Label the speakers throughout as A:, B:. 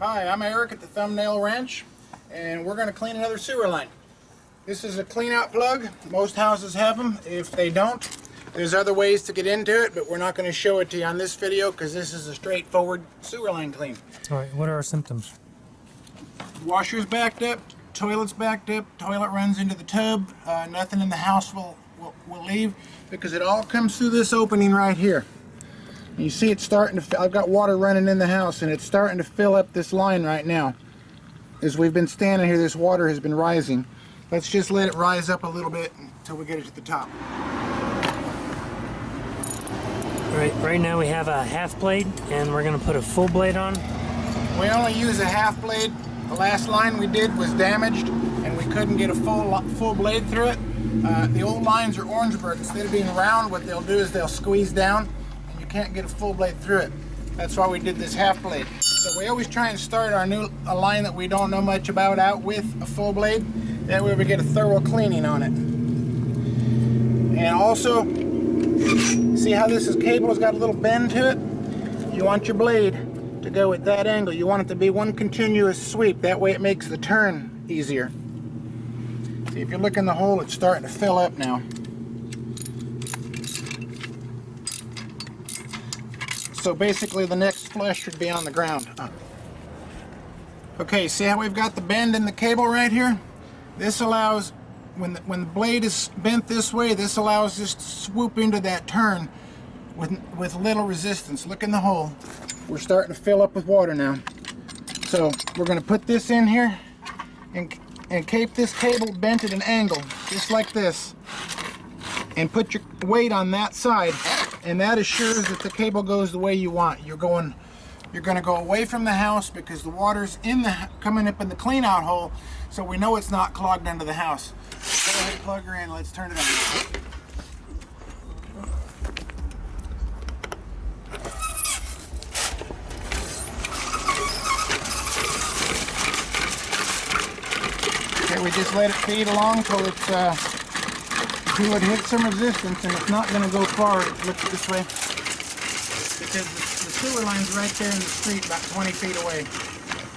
A: Hi, I'm Eric at the Thumbnail Wrench, and we're going to clean another sewer line. This is a clean out plug. Most houses have them. If they don't, there's other ways to get into it, but we're not going to show it to you on this video because this is a straightforward sewer line clean.
B: All right, what are our symptoms?
A: Washer's backed up, toilet's backed up, toilet runs into the tub. Nothing in the house will leave because it all comes through this opening right here. You see it's starting to, I've got water running in the house and it's starting to fill up this line right now. As we've been standing here, this water has been rising. Let's just let it rise up a little bit until we get it to the top.
B: Right now we have a half blade and we're going to put a full blade on.
A: We only use a half blade. The last line we did was damaged and we couldn't get a full blade through it. The old lines are Orangeburg. Instead of being round, what they'll do is they'll squeeze down. Can't get a full blade through it. That's why we did this half blade. So we always try and start our a line that we don't know much about out with a full blade. That way we get a thorough cleaning on it. And also, see how this cable has got a little bend to it? You want your blade to go at that angle. You want it to be one continuous sweep. That way it makes the turn easier. See, if you look in the hole, it's starting to fill up now. So basically the next flush should be on the ground. Okay, see how we've got the bend in the cable right here? This allows, when the blade is bent this way, this allows us to swoop into that turn with little resistance. Look in the hole. We're starting to fill up with water now. So we're going to put this in here and keep this cable bent at an angle, just like this. And put your weight on that side. And that assures that the cable goes the way you want. You're going to go away from the house because the water's coming up in the clean out hole, so we know it's not clogged under the house. Go ahead, plug her in. Let's turn it on. Okay, we just let it feed along till it's until it hits some resistance, and it's not going to go far. Look this way, because the sewer line's right there in the street, about 20 feet away.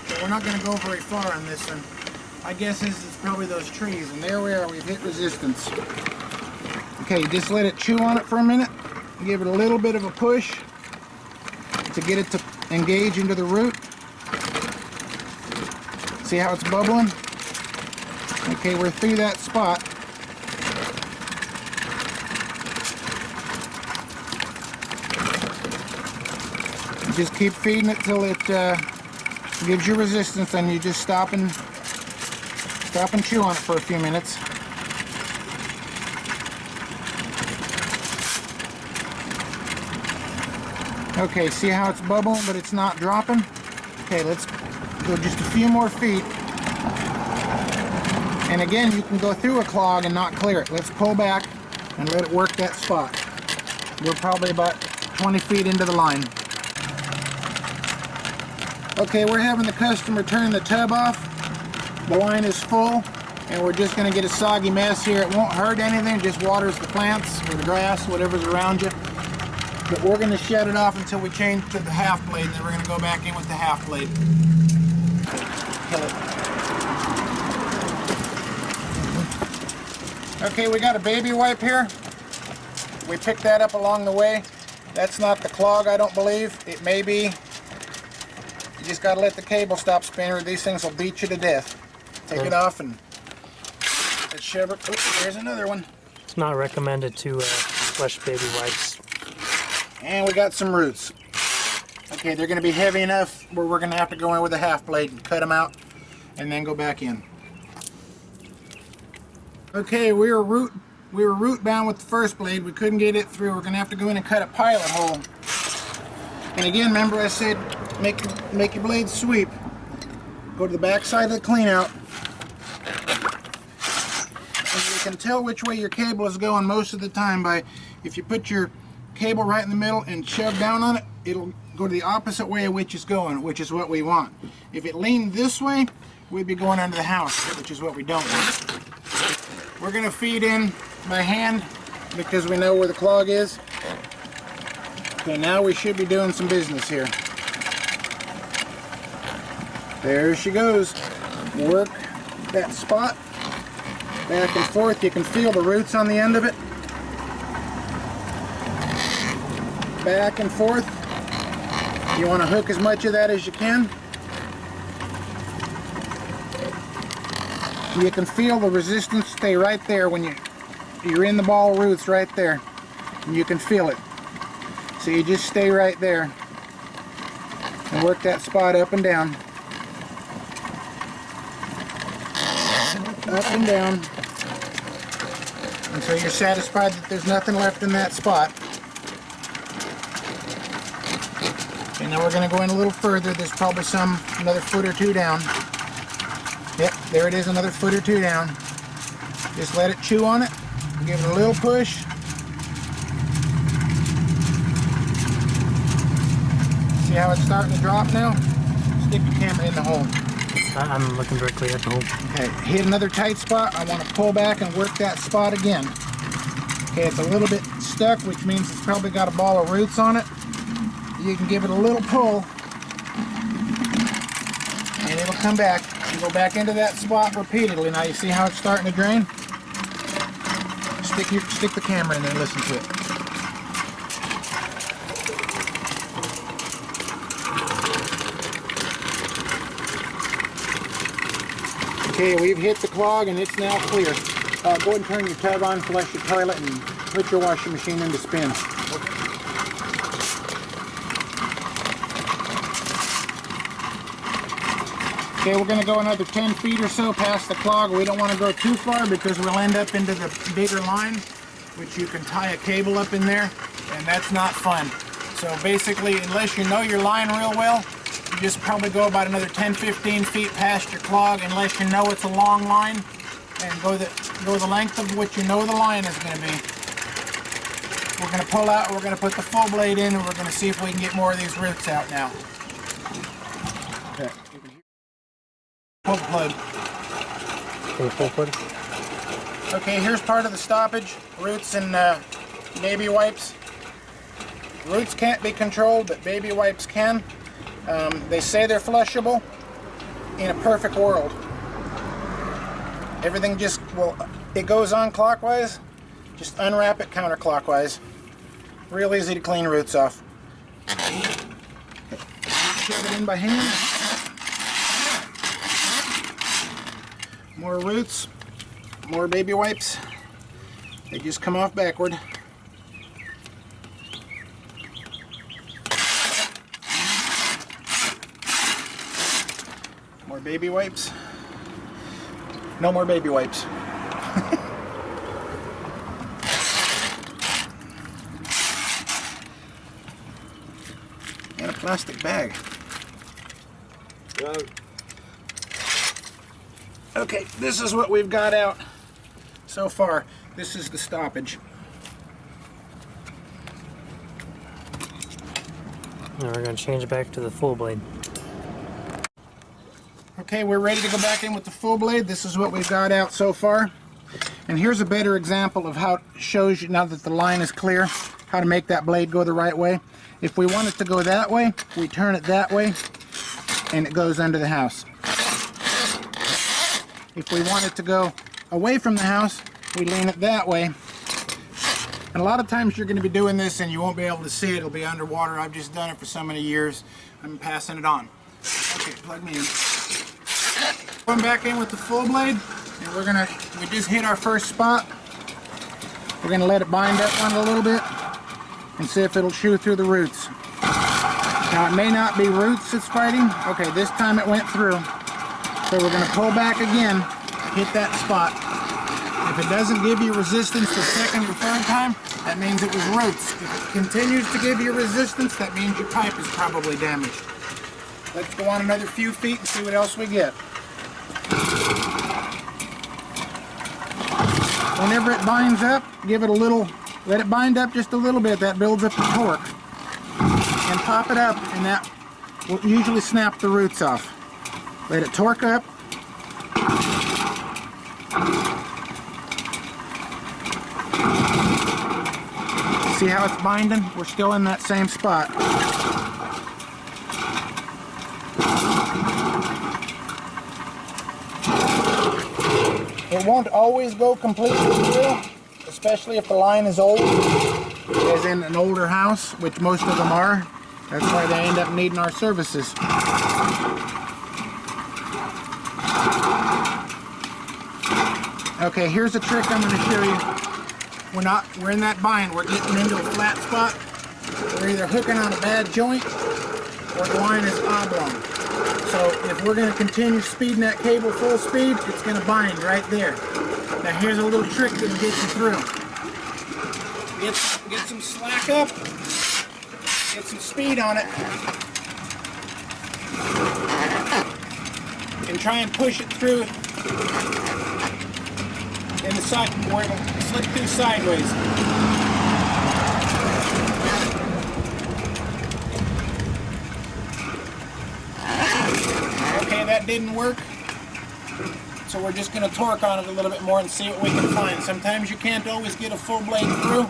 A: So we're not going to go very far on this one. My guess is it's probably those trees, and there we are. We've hit resistance. Okay, just let it chew on it for a minute. Give it a little bit of a push to get it to engage into the root. See how it's bubbling? Okay, we're through that spot. Just keep feeding it till it gives you resistance, and you just stop and chew on it for a few minutes. Okay, see how it's bubbling, but it's not dropping? Okay, let's go just a few more feet. And again, you can go through a clog and not clear it. Let's pull back and let it work that spot. We're probably about 20 feet into the line. Okay, we're having the customer turn the tub off. The line is full, and we're just going to get a soggy mess here. It won't hurt anything, just waters the plants or the grass, whatever's around you. But we're going to shut it off until we change to the half blade, and then we're going to go back in with the half blade. Kill it. Okay, we got a baby wipe here. We picked that up along the way. That's not the clog, I don't believe. It may be. You just got to let the cable stop spinning, or these things will beat you to death. Take it off and let's shove it. Oops, there's another one.
B: It's not recommended to flush baby wipes.
A: And we got some roots. Okay, they're going to be heavy enough where we're going to have to go in with a half blade and cut them out and then go back in. Okay, we were root bound with the first blade. We couldn't get it through. We're going to have to go in and cut a pilot hole. And again, remember I said make your blade sweep. Go to the back side of the clean out. And you can tell which way your cable is going most of the time by, if you put your cable right in the middle and shove down on it, it'll go to the opposite way of which it's going, which is what we want. If it leaned this way, we'd be going under the house, which is what we don't want. We're going to feed in by hand because we know where the clog is. Okay, now we should be doing some business here. There she goes. Work that spot back and forth. You can feel the roots on the end of it. Back and forth. You want to hook as much of that as you can. You can feel the resistance stay right there when you're in the ball roots right there. And you can feel it. So you just stay right there and work that spot up and down. Up and down until you're satisfied that there's nothing left in that spot. Okay, now we're going to go in a little further. There's probably another foot or two down. Yep, there it is, another foot or two down. Just let it chew on it. Give it a little push. See how it's starting to drop now? Stick your camera in the hole.
B: I'm looking directly at the hole.
A: Okay, hit another tight spot. I want to pull back and work that spot again. Okay, it's a little bit stuck, which means it's probably got a ball of roots on it. You can give it a little pull, and it'll come back. You go back into that spot repeatedly. Now you see how it's starting to drain? Stick the camera in there and listen to it. Okay, we've hit the clog and it's now clear. Go ahead and turn your tub on, flush your toilet, and put your washing machine into spin. Okay, we're going to go another 10 feet or so past the clog. We don't want to go too far because we'll end up into the bigger line, which you can tie a cable up in there, and that's not fun. So basically, unless you know your line real well, you just probably go about another 10-15 feet past your clog, unless you know it's a long line, and go the length of what you know the line is going to be. We're going to pull out, we're going to put the full blade in, and we're going to see if we can get more of these roots out now. Okay. Pull the plug.
B: Can you pull plug?
A: Okay, here's part of the stoppage. Roots and baby wipes. Roots can't be controlled, but baby wipes can. They say they're flushable. In a perfect world, everything just, well, it goes on clockwise. Just unwrap it counterclockwise. Real easy to clean roots off. Shove it in by hand. More roots, more baby wipes. They just come off backward. More baby wipes. No more baby wipes. And a plastic bag. Okay, this is what we've got out so far. This is the stoppage.
B: Now we're going to change it back to the full blade.
A: Okay, we're ready to go back in with the full blade. This is what we've got out so far. And here's a better example of how it shows you, now that the line is clear, how to make that blade go the right way. If we want it to go that way, we turn it that way, and it goes under the house. If we want it to go away from the house, we lean it that way. And a lot of times you're going to be doing this and you won't be able to see it. It'll be underwater. I've just done it for so many years. I'm passing it on. Okay, plug me in. Going back in with the full blade, and we just hit our first spot. We're going to let it bind up on it a little bit and see if it'll chew through the roots. Now it may not be roots that's fighting. Okay, this time it went through. So we're going to pull back again, hit that spot. If it doesn't give you resistance the second or third time, that means it was roots. If it continues to give you resistance, that means your pipe is probably damaged. Let's go on another few feet and see what else we get. Whenever it binds up, give it a little, let it bind up just a little bit. That builds up the torque. And pop it up, and that will usually snap the roots off. Let it torque up. See how it's binding? We're still in that same spot. It won't always go completely through, especially if the line is old, as in an older house, which most of them are. That's why they end up needing our services. Okay, here's a trick I'm going to show you. We're in that bind. We're getting into a flat spot. We're either hooking on a bad joint or the line is oblong. So if we're going to continue speeding that cable full speed, it's going to bind right there. Now here's a little trick that'll get you through. Get some slack up, get some speed on it, and try and push it through in the side where it'll slip through sideways. Okay, that didn't work. So we're just going to torque on it a little bit more and see what we can find. Sometimes you can't always get a full blade through,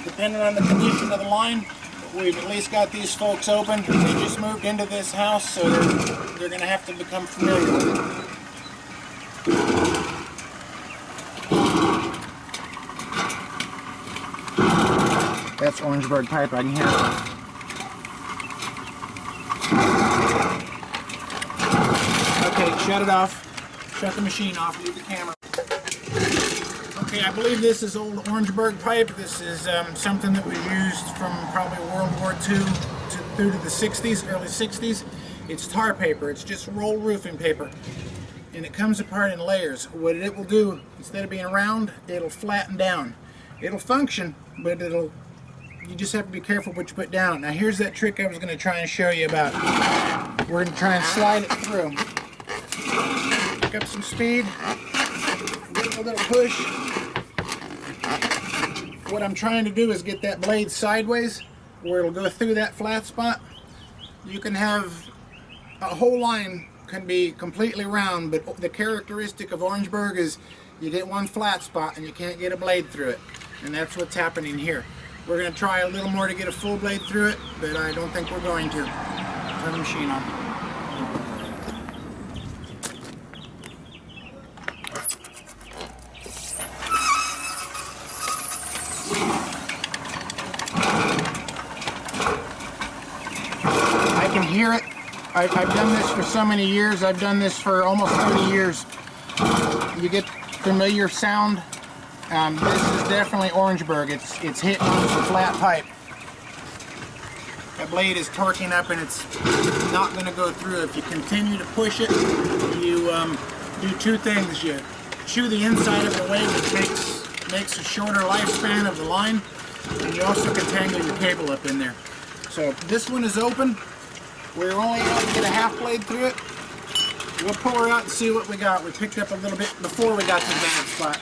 A: depending on the condition of the line. But we've at least got these folks open. They just moved into this house, so they're going to have to become familiar with it. That's Orangeburg pipe, I can hear it. Okay, shut it off. Shut the machine off, leave the camera. Okay, I believe this is old Orangeburg pipe. This is something that was used from probably World War II through to the 60s, early 60s. It's tar paper, it's just rolled roofing paper. And it comes apart in layers. What it will do, instead of being round, it'll flatten down. It'll function, but you just have to be careful what you put down. Now here's that trick I was going to try and show you about. We're going to try and slide it through. Pick up some speed, give it a little push. What I'm trying to do is get that blade sideways where it'll go through that flat spot. You can have a whole line can be completely round, but the characteristic of Orangeburg is you get one flat spot and you can't get a blade through it. And that's what's happening here. We're going to try a little more to get a full blade through it, but I don't think we're going to. Turn the machine on. I can hear it. I've done this for so many years. I've done this for almost 30 years. You get familiar sound. This is definitely Orangeburg. It's hitting on the flat pipe. That blade is torquing up and it's not going to go through. If you continue to push it, you do two things. You chew the inside of it away, which makes a shorter lifespan of the line, and you also can tangle your cable up in there. So this one is open. We're only able to get a half blade through it. We'll pull her out and see what we got. We picked up a little bit before we got to the bad spot.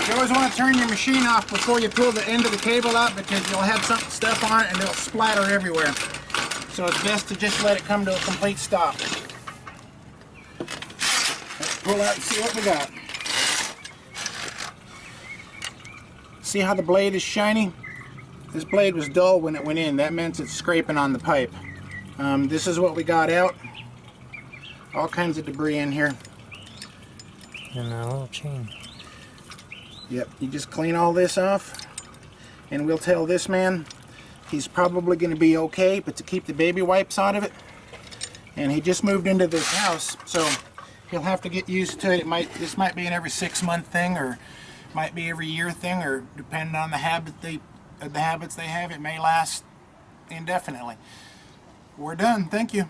A: You always want to turn your machine off before you pull the end of the cable out, because you'll have some stuff on it and it'll splatter everywhere. So it's best to just let it come to a complete stop. Let's pull out and see what we got. See how the blade is shiny? This blade was dull when it went in. That meant it's scraping on the pipe. This is what we got out. All kinds of debris in here.
B: And a little chain.
A: Yep, you just clean all this off, and we'll tell this man he's probably going to be okay, but to keep the baby wipes out of it. And he just moved into this house, so he'll have to get used to it. This might be an every 6-month thing, or might be every year thing, or depending on the habits they have, it may last indefinitely. We're done. Thank you.